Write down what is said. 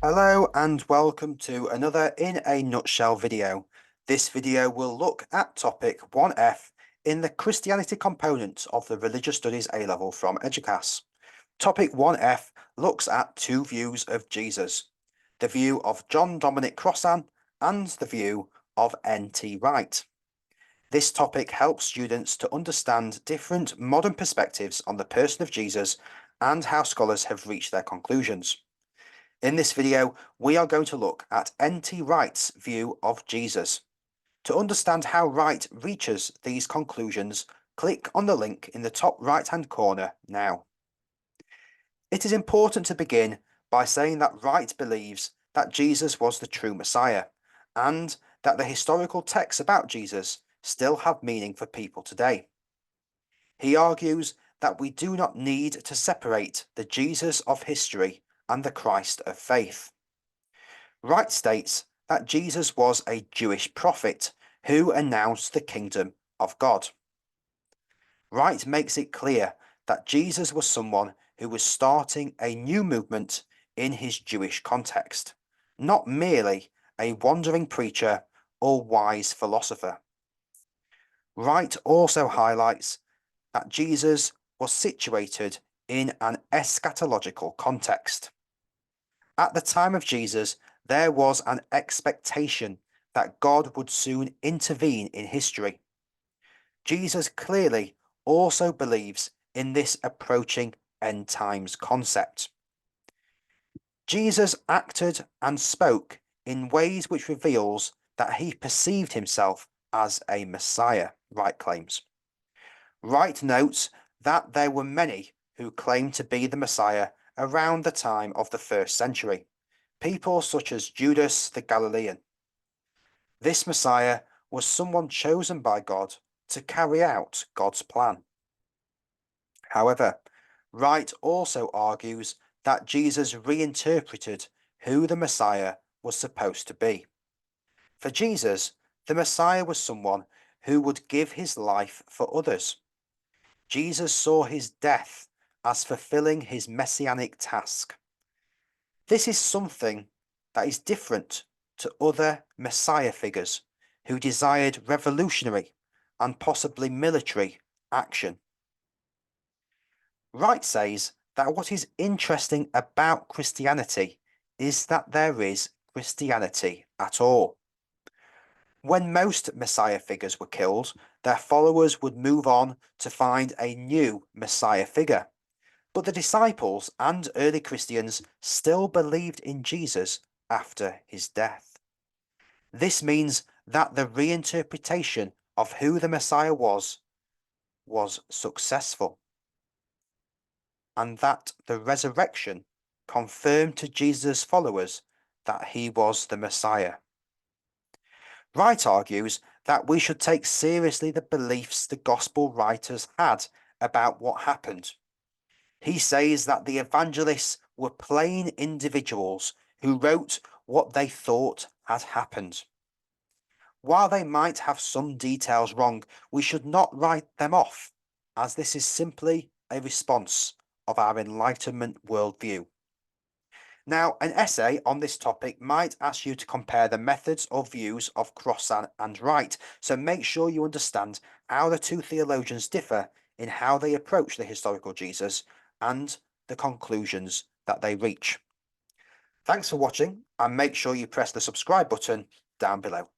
Hello and welcome to another In a Nutshell video. This video will look at topic 1F in the Christianity component of the Religious Studies A-Level from Eduqas. Topic 1F looks at two views of Jesus, the view of John Dominic Crossan and the view of N T Wright. This topic helps students to understand different modern perspectives on the person of Jesus and how scholars have reached their conclusions. In this video, we are going to look at N T Wright's view of Jesus. To understand how Wright reaches these conclusions, click on the link in the top right-hand corner now. It is important to begin by saying that Wright believes that Jesus was the true Messiah, and that the historical texts about Jesus still have meaning for people today. He argues that we do not need to separate the Jesus of history and the Christ of faith. Wright states that Jesus was a Jewish prophet who announced the kingdom of God. Wright makes it clear that Jesus was someone who was starting a new movement in his Jewish context, not merely a wandering preacher or wise philosopher. Wright also highlights that Jesus was situated in an eschatological context. At the time of Jesus, there was an expectation that God would soon intervene in history. Jesus clearly also believes in this approaching end times concept. Jesus acted and spoke in ways which reveals that he perceived himself as a Messiah, Wright claims. Wright notes that there were many who claimed to be the Messiah around the time of the 1st century, people such as Judas the Galilean. This Messiah was someone chosen by God to carry out God's plan. However, Wright also argues that Jesus reinterpreted who the Messiah was supposed to be. For Jesus, the Messiah was someone who would give his life for others. Jesus saw his death as fulfilling his messianic task. This is something that is different to other Messiah figures who desired revolutionary and possibly military action. Wright says that what is interesting about Christianity is that there is Christianity at all. When most Messiah figures were killed, their followers would move on to find a new Messiah figure. But the disciples and early Christians still believed in Jesus after his death. This means that the reinterpretation of who the Messiah was successful, and that the resurrection confirmed to Jesus' followers that he was the Messiah. Wright argues that we should take seriously the beliefs the gospel writers had about what happened. He says that the evangelists were plain individuals who wrote what they thought had happened. While they might have some details wrong, we should not write them off, as this is simply a response of our Enlightenment worldview. Now, an essay on this topic might ask you to compare the methods or views of Crossan and Wright, so make sure you understand how the two theologians differ in how they approach the historical Jesus and the conclusions that they reach. Thanks for watching, and make sure you press the subscribe button down below.